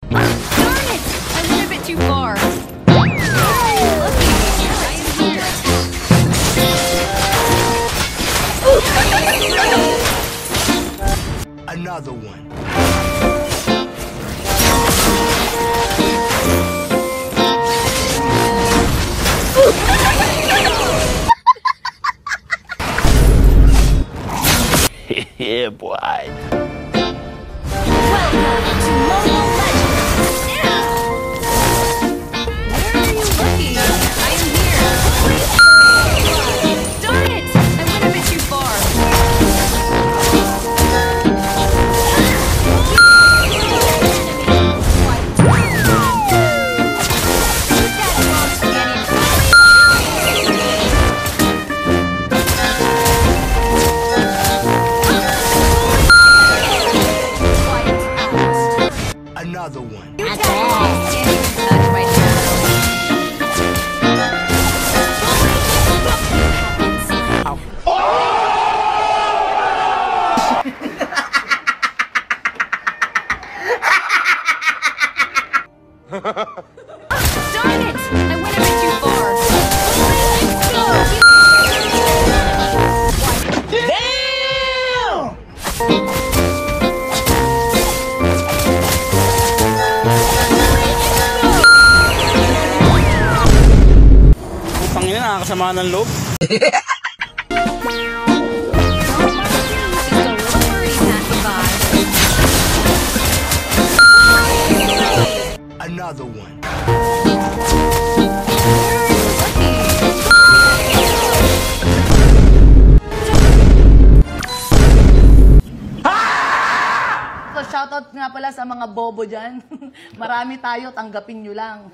Darn it! I went a bit too far. Another one. Yeah, boy. Welcome to Mobile Legends! Yeah! Where are you looking? I am here! Darn it! I went a bit too far. Another one. Touch my Darn it! I went a bit too far. Pangina, nakakasama ng loob. Another one. So, shoutout nga pala sa mga bobo dyan. Marami tayo, tanggapin nyo lang.